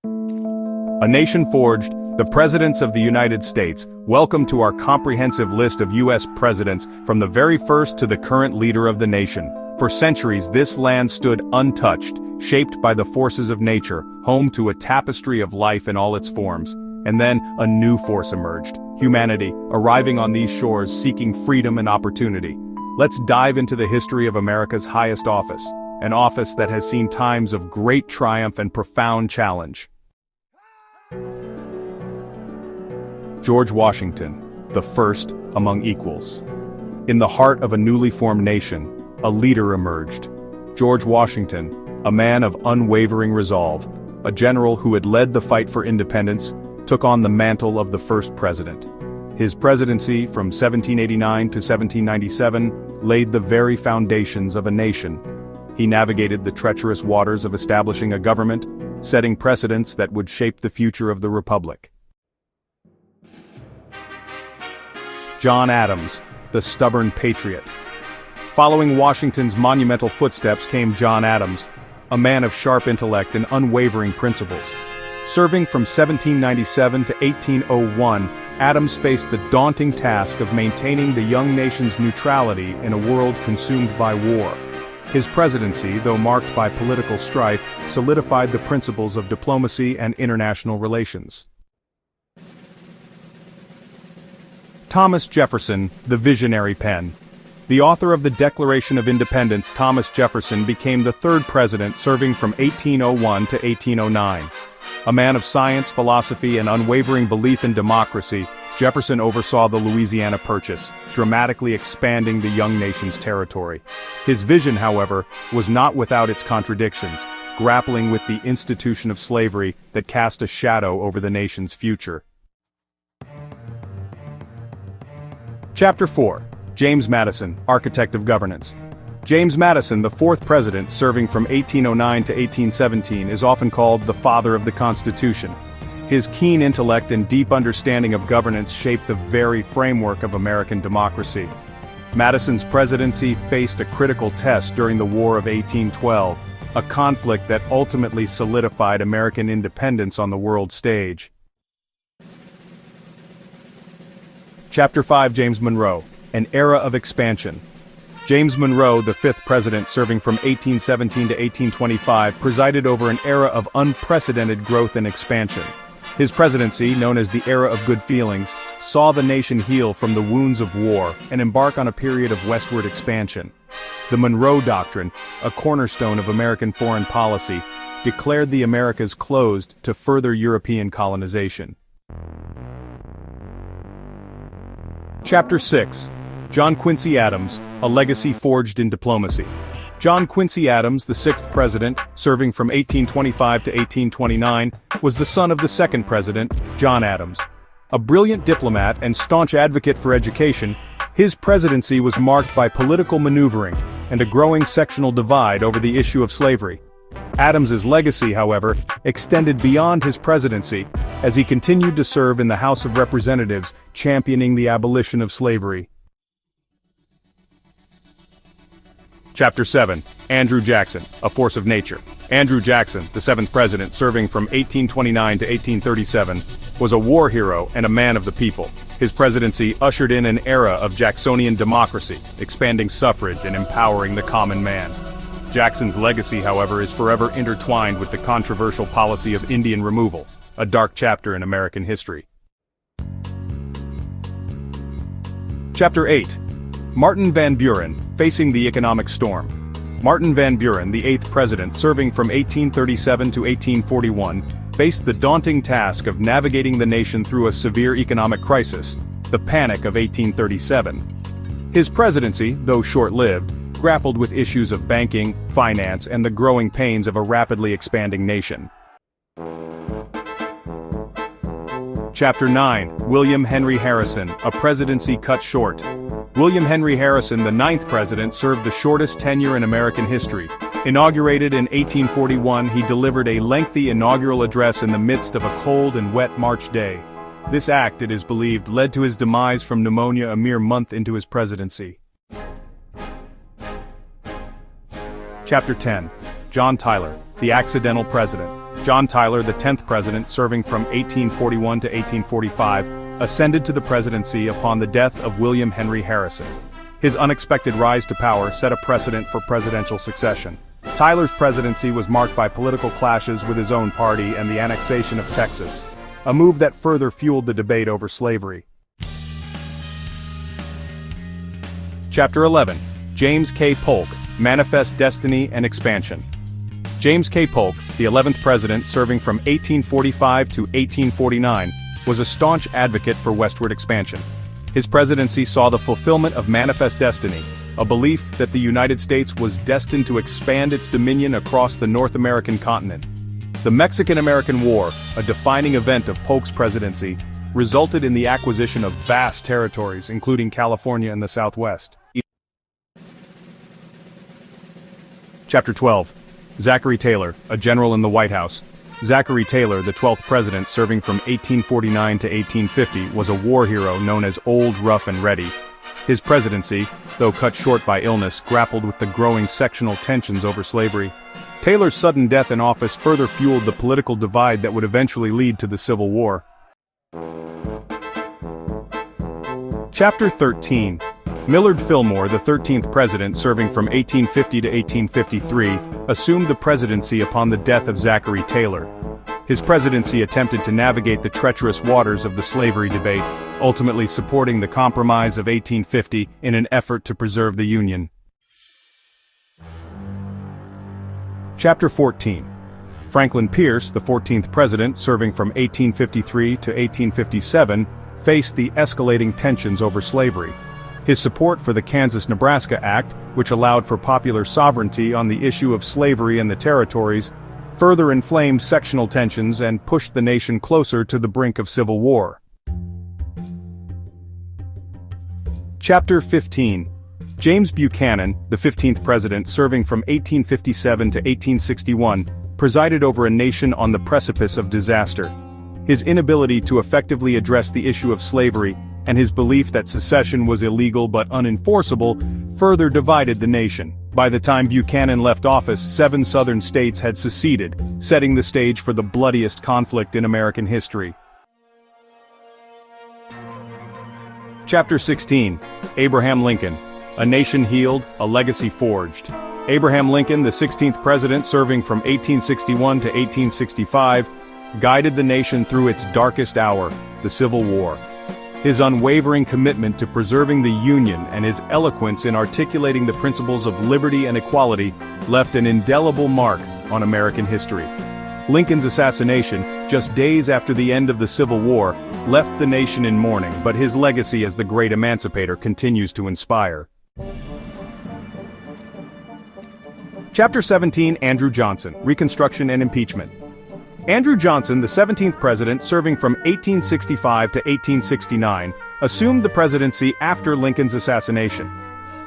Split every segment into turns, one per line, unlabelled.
A nation forged, the Presidents of the United States. Welcome to our comprehensive list of U.S. presidents, from the very first to the current leader of the nation. For centuries, this land stood untouched, shaped by the forces of nature, home to a tapestry of life in all its forms. And then, a new force emerged: humanity, arriving on these shores seeking freedom and opportunity. Let's dive into the history of America's highest office, an office that has seen times of great triumph and profound challenge. George Washington, the first among equals. In the heart of a newly formed nation, a leader emerged. George Washington, a man of unwavering resolve, a general who had led the fight for independence, took on the mantle of the first president. His presidency from 1789 to 1797 laid the very foundations of a nation. He navigated the treacherous waters of establishing a government, setting precedents that would shape the future of the republic. John Adams, the stubborn patriot. Following Washington's monumental footsteps came John Adams, a man of sharp intellect and unwavering principles. Serving from 1797 to 1801, Adams faced the daunting task of maintaining the young nation's neutrality in a world consumed by war. His presidency, though marked by political strife, solidified the principles of diplomacy and international relations. Thomas Jefferson, the visionary pen. The author of the Declaration of Independence, Thomas Jefferson, became the third president, serving from 1801 to 1809. A man of science, philosophy, and unwavering belief in democracy, Jefferson oversaw the Louisiana Purchase, dramatically expanding the young nation's territory. His vision, however, was not without its contradictions, grappling with the institution of slavery that cast a shadow over the nation's future. Chapter 4. James Madison, Architect of Governance. James Madison, the fourth president, serving from 1809 to 1817, is often called the father of the Constitution. His keen intellect and deep understanding of governance shaped the very framework of American democracy. Madison's presidency faced a critical test during the War of 1812, a conflict that ultimately solidified American independence on the world stage. Chapter 5. James Monroe, an era of expansion. James Monroe, the fifth president, serving from 1817 to 1825, presided over an era of unprecedented growth and expansion. His presidency, known as the Era of Good Feelings, saw the nation heal from the wounds of war and embark on a period of westward expansion. The Monroe Doctrine, a cornerstone of American foreign policy, declared the Americas closed to further European colonization. Chapter 6. John Quincy Adams, a legacy forged in diplomacy. John Quincy Adams, the sixth president, serving from 1825 to 1829, was the son of the second president, John Adams. A brilliant diplomat and staunch advocate for education, his presidency was marked by political maneuvering and a growing sectional divide over the issue of slavery. Adams's legacy, however, extended beyond his presidency, as he continued to serve in the House of Representatives, championing the abolition of slavery. Chapter 7. Andrew Jackson, a force of nature. Andrew Jackson, the seventh president, serving from 1829 to 1837, was a war hero and a man of the people. His presidency ushered in an era of Jacksonian democracy, expanding suffrage and empowering the common man. Jackson's legacy, however, is forever intertwined with the controversial policy of Indian removal, a dark chapter in American history. Chapter 8. Martin Van Buren, facing the economic storm. Martin Van Buren, the eighth president, serving from 1837 to 1841, faced the daunting task of navigating the nation through a severe economic crisis, the Panic of 1837. His presidency, though short-lived, grappled with issues of banking, finance, and the growing pains of a rapidly expanding nation. Chapter 9. William Henry Harrison, a presidency cut short. William Henry Harrison, the ninth president, served the shortest tenure in American history. Inaugurated in 1841, he delivered a lengthy inaugural address in the midst of a cold and wet March day. This act, it is believed, led to his demise from pneumonia a mere month into his presidency. Chapter 10. John Tyler, the accidental president. John Tyler, the 10th president, serving from 1841 to 1845, ascended to the presidency upon the death of William Henry Harrison. His unexpected rise to power set a precedent for presidential succession. Tyler's presidency was marked by political clashes with his own party and the annexation of Texas, a move that further fueled the debate over slavery. Chapter 11. James K. Polk, Manifest Destiny and Expansion. James K. Polk, the 11th president serving from 1845 to 1849, was a staunch advocate for westward expansion. His presidency saw the fulfillment of Manifest Destiny, a belief that the United States was destined to expand its dominion across the North American continent. The Mexican-American War, a defining event of Polk's presidency, resulted in the acquisition of vast territories, including California and the Southwest. Chapter 12. Zachary Taylor, a general in the White House. Zachary Taylor, the 12th president serving from 1849 to 1850, was a war hero known as Old Rough and Ready. His presidency, though cut short by illness, grappled with the growing sectional tensions over slavery. Taylor's sudden death in office further fueled the political divide that would eventually lead to the Civil War. Chapter 13. Millard Fillmore, the 13th president serving from 1850 to 1853, assumed the presidency upon the death of Zachary Taylor. His presidency attempted to navigate the treacherous waters of the slavery debate, ultimately supporting the Compromise of 1850 in an effort to preserve the Union. Chapter 14. Franklin Pierce, the 14th president serving from 1853 to 1857, faced the escalating tensions over slavery. His support for the Kansas-Nebraska Act, which allowed for popular sovereignty on the issue of slavery in the territories, further inflamed sectional tensions and pushed the nation closer to the brink of civil war. Chapter 15. James Buchanan, the 15th president serving from 1857 to 1861, presided over a nation on the precipice of disaster. His inability to effectively address the issue of slavery and his belief that secession was illegal but unenforceable further divided the nation. By the time Buchanan left office, 7 southern states had seceded, setting the stage for the bloodiest conflict in American history. Chapter 16. Abraham Lincoln. A nation healed, a legacy forged. Abraham Lincoln, the 16th president serving from 1861 to 1865, guided the nation through its darkest hour, the Civil War. His unwavering commitment to preserving the Union and his eloquence in articulating the principles of liberty and equality left an indelible mark on American history. Lincoln's assassination, just days after the end of the Civil War, left the nation in mourning, but his legacy as the great emancipator continues to inspire. Chapter 17. Andrew Johnson, Reconstruction and Impeachment. Andrew Johnson, the 17th president serving from 1865 to 1869, assumed the presidency after Lincoln's assassination.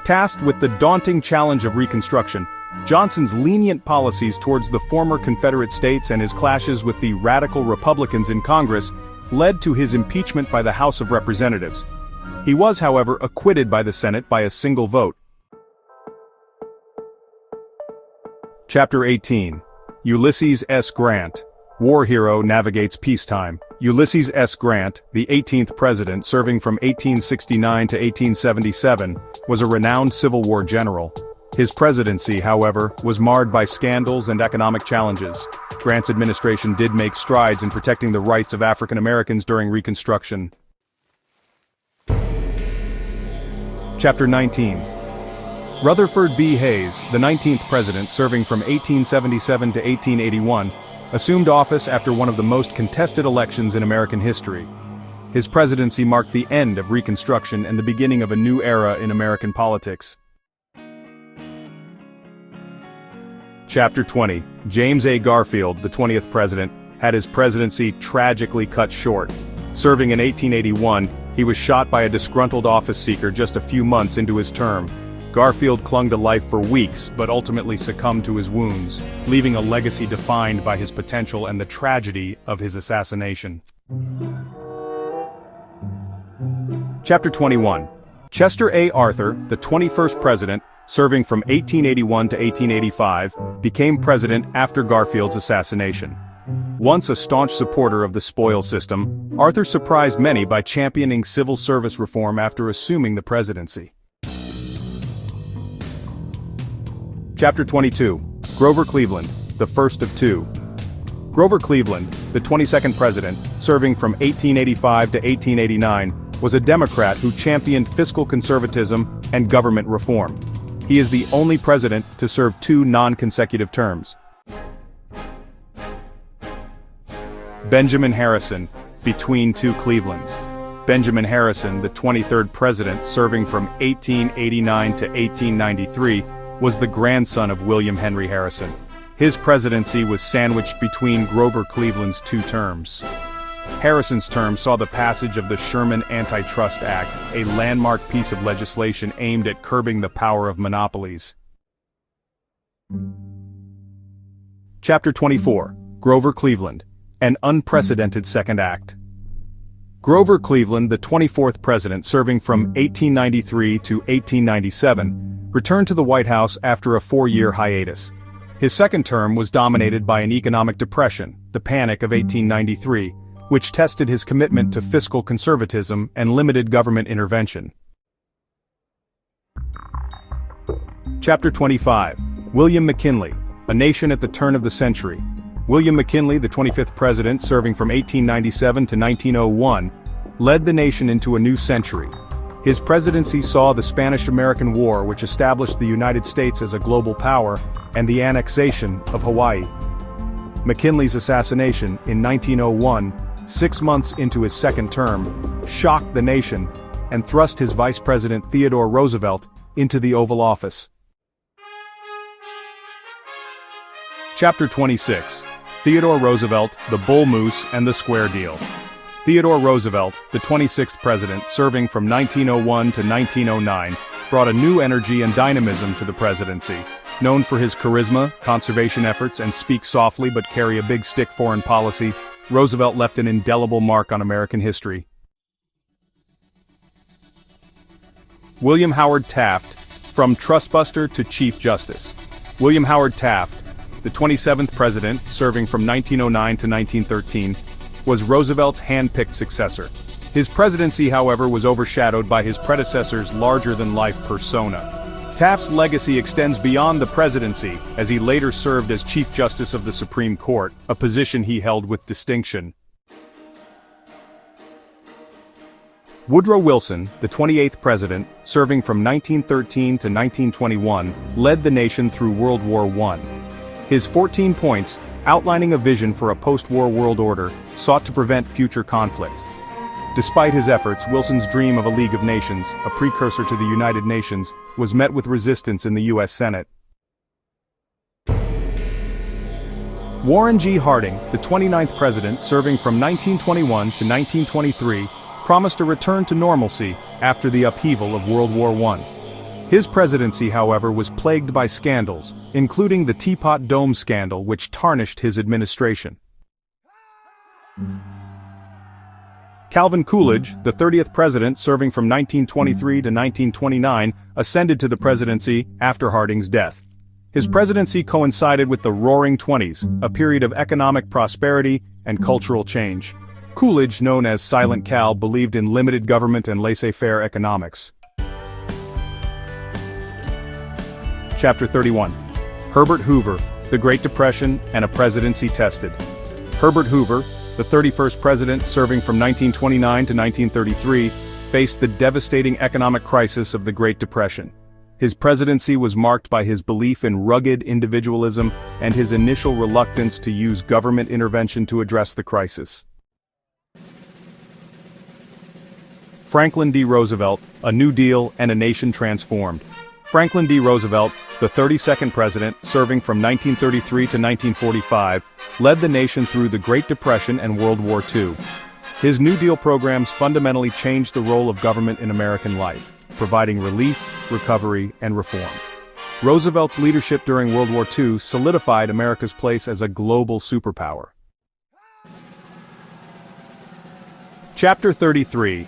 Tasked with the daunting challenge of Reconstruction, Johnson's lenient policies towards the former Confederate states and his clashes with the radical Republicans in Congress led to his impeachment by the House of Representatives. He was, however, acquitted by the Senate by a single vote. Chapter 18. Ulysses S. Grant. War hero navigates peacetime. Ulysses S. Grant, the 18th president serving from 1869 to 1877, was a renowned Civil War general. His presidency, however, was marred by scandals and economic challenges. Grant's administration did make strides in protecting the rights of African Americans during Reconstruction. Chapter 19. Rutherford B. Hayes, the 19th president serving from 1877 to 1881, assumed office after one of the most contested elections in American history. His presidency marked the end of Reconstruction and the beginning of a new era in American politics. Chapter 20. James A. Garfield, the 20th president, had his presidency tragically cut short. Serving in 1881, he was shot by a disgruntled office seeker just a few months into his term. Garfield clung to life for weeks, but ultimately succumbed to his wounds, leaving a legacy defined by his potential and the tragedy of his assassination. Chapter 21. Chester A. Arthur, the 21st president, serving from 1881 to 1885, became president after Garfield's assassination. Once a staunch supporter of the spoils system, Arthur surprised many by championing civil service reform after assuming the presidency. Chapter 22. Grover Cleveland, the first of two. Grover Cleveland, the 22nd president, serving from 1885 to 1889, was a Democrat who championed fiscal conservatism and government reform. He is the only president to serve two non-consecutive terms. Benjamin Harrison, between two Clevelands. Benjamin Harrison, the 23rd president, serving from 1889 to 1893, was the grandson of William Henry Harrison. His presidency was sandwiched between Grover Cleveland's two terms. Harrison's term saw the passage of the Sherman Antitrust Act, a landmark piece of legislation aimed at curbing the power of monopolies. Chapter 24. Grover Cleveland, an unprecedented second act. Grover Cleveland, the 24th president serving from 1893 to 1897, returned to the White House after a 4-year hiatus. His second term was dominated by an economic depression, the Panic of 1893, which tested his commitment to fiscal conservatism and limited government intervention. Chapter 25. William McKinley, a nation at the turn of the century. William McKinley, the 25th president serving from 1897 to 1901, led the nation into a new century. His presidency saw the Spanish-American War, which established the United States as a global power, and the annexation of Hawaii. McKinley's assassination in 1901, 6 months into his second term, shocked the nation and thrust his Vice President Theodore Roosevelt into the Oval Office. Chapter 26. Theodore Roosevelt, the Bull Moose and the Square Deal. Theodore Roosevelt, the 26th president, serving from 1901 to 1909, brought a new energy and dynamism to the presidency. Known for his charisma, conservation efforts, and speak softly but carry a big stick foreign policy, Roosevelt left an indelible mark on American history. William Howard Taft, from trustbuster to Chief Justice. William Howard Taft, the 27th president, serving from 1909 to 1913, was Roosevelt's hand-picked successor. His presidency, however, was overshadowed by his predecessor's larger-than-life persona. Taft's legacy extends beyond the presidency, as he later served as Chief Justice of the Supreme Court, a position he held with distinction. Woodrow Wilson, the 28th president, serving from 1913 to 1921, led the nation through World War I. His 14 points, outlining a vision for a post-war world order, sought to prevent future conflicts. Despite his efforts, Wilson's dream of a League of Nations, a precursor to the United Nations, was met with resistance in the U.S. Senate. Warren G. Harding, the 29th president, serving from 1921 to 1923, promised a return to normalcy after the upheaval of World War I. His presidency, however, was plagued by scandals, including the Teapot Dome scandal, which tarnished his administration. Calvin Coolidge, the 30th president serving from 1923 to 1929, ascended to the presidency after Harding's death. His presidency coincided with the Roaring Twenties, a period of economic prosperity and cultural change. Coolidge, known as Silent Cal, believed in limited government and laissez-faire economics. Chapter 31. Herbert Hoover, the Great Depression and a Presidency Tested. Herbert Hoover, the 31st president serving from 1929 to 1933, faced the devastating economic crisis of the Great Depression. His presidency was marked by his belief in rugged individualism and his initial reluctance to use government intervention to address the crisis. Franklin D. Roosevelt, A New Deal and a Nation Transformed. Franklin D. Roosevelt, the 32nd president, serving from 1933 to 1945, led the nation through the Great Depression and World War II. His New Deal programs fundamentally changed the role of government in American life, providing relief, recovery, and reform. Roosevelt's leadership during World War II solidified America's place as a global superpower. Chapter 33.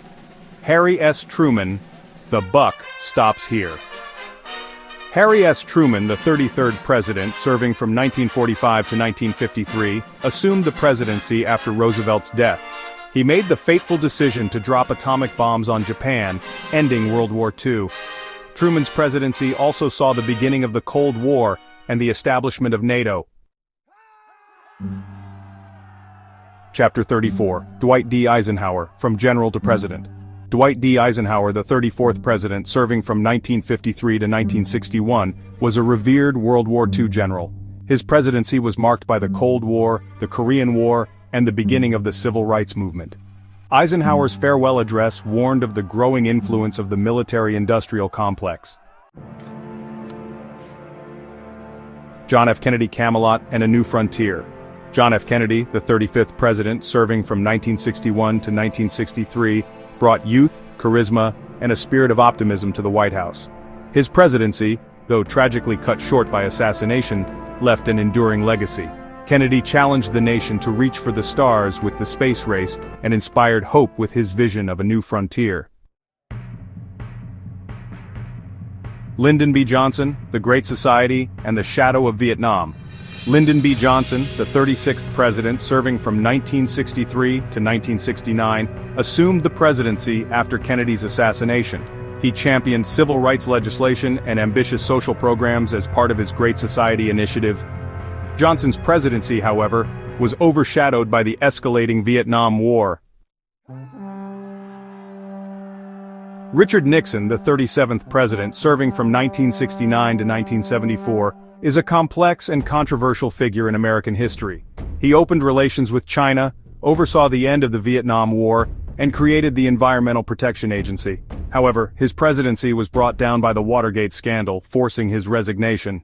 Harry S. Truman, The Buck Stops Here. Harry S. Truman, the 33rd president, serving from 1945 to 1953, assumed the presidency after Roosevelt's death. He made the fateful decision to drop atomic bombs on Japan, ending World War II. Truman's presidency also saw the beginning of the Cold War and the establishment of NATO. Chapter 34. Dwight D. Eisenhower, From General to President. Dwight D. Eisenhower, the 34th president, serving from 1953 to 1961, was a revered World War II general. His presidency was marked by the Cold War, the Korean War, and the beginning of the Civil Rights Movement. Eisenhower's farewell address warned of the growing influence of the military-industrial complex. John F. Kennedy Camelot and a New Frontier. John F. Kennedy, the 35th president, serving from 1961 to 1963, brought youth, charisma, and a spirit of optimism to the White House. His presidency, though tragically cut short by assassination, left an enduring legacy. Kennedy challenged the nation to reach for the stars with the space race and inspired hope with his vision of a new frontier. Lyndon B. Johnson, The Great Society, and the Shadow of Vietnam. Lyndon B. Johnson, the 36th president, serving from 1963 to 1969, assumed the presidency after Kennedy's assassination. He championed civil rights legislation and ambitious social programs as part of his Great Society initiative. Johnson's presidency, however, was overshadowed by the escalating Vietnam War. Richard Nixon, the 37th president, serving from 1969 to 1974, is a complex and controversial figure in American history. He opened relations with China, oversaw the end of the Vietnam War, and created the Environmental Protection Agency. However, his presidency was brought down by the Watergate scandal, forcing his resignation.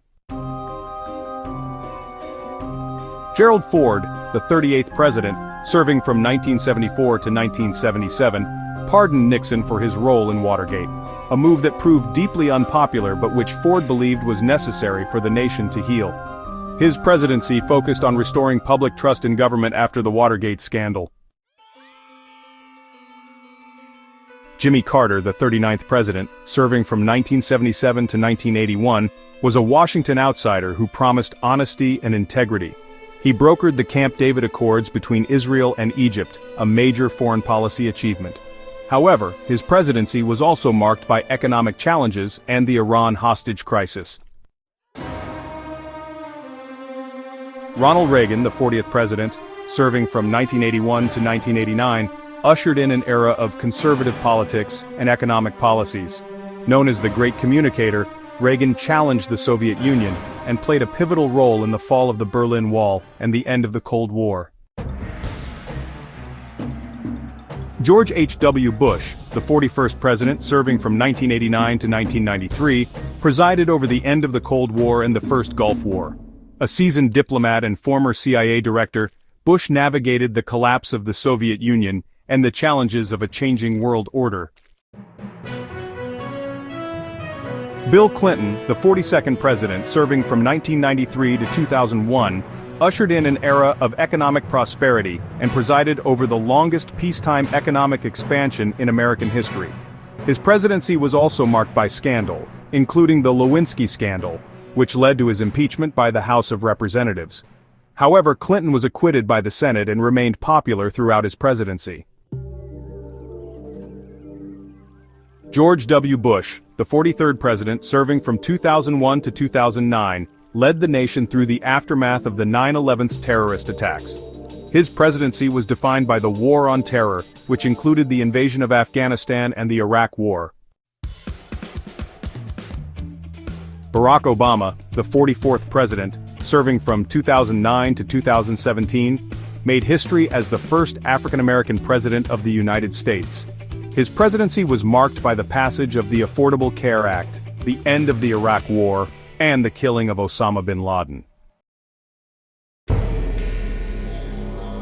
Gerald Ford, the 38th president, serving from 1974 to 1977, pardoned Nixon for his role in Watergate, a move that proved deeply unpopular but which Ford believed was necessary for the nation to heal. His presidency focused on restoring public trust in government after the Watergate scandal. Jimmy Carter, the 39th president, serving from 1977 to 1981, was a Washington outsider who promised honesty and integrity. He brokered the Camp David Accords between Israel and Egypt, a major foreign policy achievement. However, his presidency was also marked by economic challenges and the Iran hostage crisis. Ronald Reagan, the 40th president, serving from 1981 to 1989, ushered in an era of conservative politics and economic policies. Known as the Great Communicator, Reagan challenged the Soviet Union and played a pivotal role in the fall of the Berlin Wall and the end of the Cold War. George H.W. Bush, the 41st president, serving from 1989 to 1993, presided over the end of the Cold War and the First Gulf War. A seasoned diplomat and former CIA director, Bush navigated the collapse of the Soviet Union and the challenges of a changing world order. Bill Clinton, the 42nd president, serving from 1993 to 2001, ushered in an era of economic prosperity and presided over the longest peacetime economic expansion in American history. His presidency was also marked by scandal, including the Lewinsky scandal, which led to his impeachment by the House of Representatives. However, Clinton was acquitted by the Senate and remained popular throughout his presidency. George W. Bush, the 43rd president, serving from 2001 to 2009, led the nation through the aftermath of the 9/11 terrorist attacks. His presidency was defined by the War on Terror, which included the invasion of Afghanistan and the Iraq War. Barack Obama, the 44th president, serving from 2009 to 2017, made history as the first African-American president of the United States. His presidency was marked by the passage of the Affordable Care Act, the end of the Iraq War, and the killing of Osama bin Laden.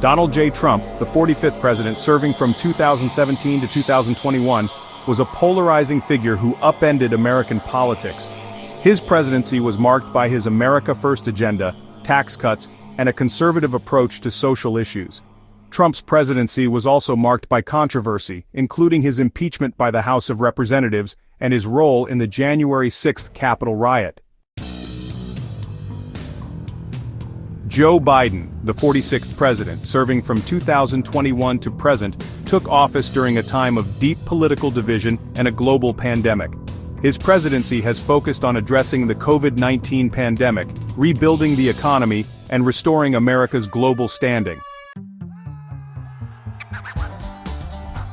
Donald J. Trump, the 45th president, serving from 2017 to 2021, was a polarizing figure who upended American politics. His presidency was marked by his America First agenda, tax cuts, and a conservative approach to social issues. Trump's presidency was also marked by controversy, including his impeachment by the House of Representatives and his role in the January 6th Capitol riot. Joe Biden, the 46th president, serving from 2021 to present, took office during a time of deep political division and a global pandemic. His presidency has focused on addressing the COVID-19 pandemic, rebuilding the economy, and restoring America's global standing.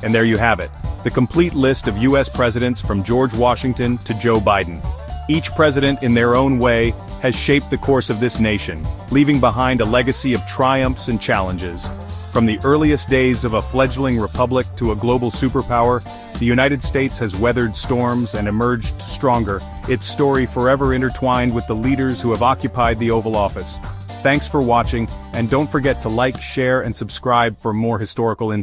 And there you have it, the complete list of U.S. presidents from George Washington to Joe Biden. Each president, in their own way, has shaped the course of this nation, leaving behind a legacy of triumphs and challenges. From the earliest days of a fledgling republic to a global superpower, the United States has weathered storms and emerged stronger, its story forever intertwined with the leaders who have occupied the Oval Office. Thanks for watching, and don't forget to like, share, and subscribe for more historical insights.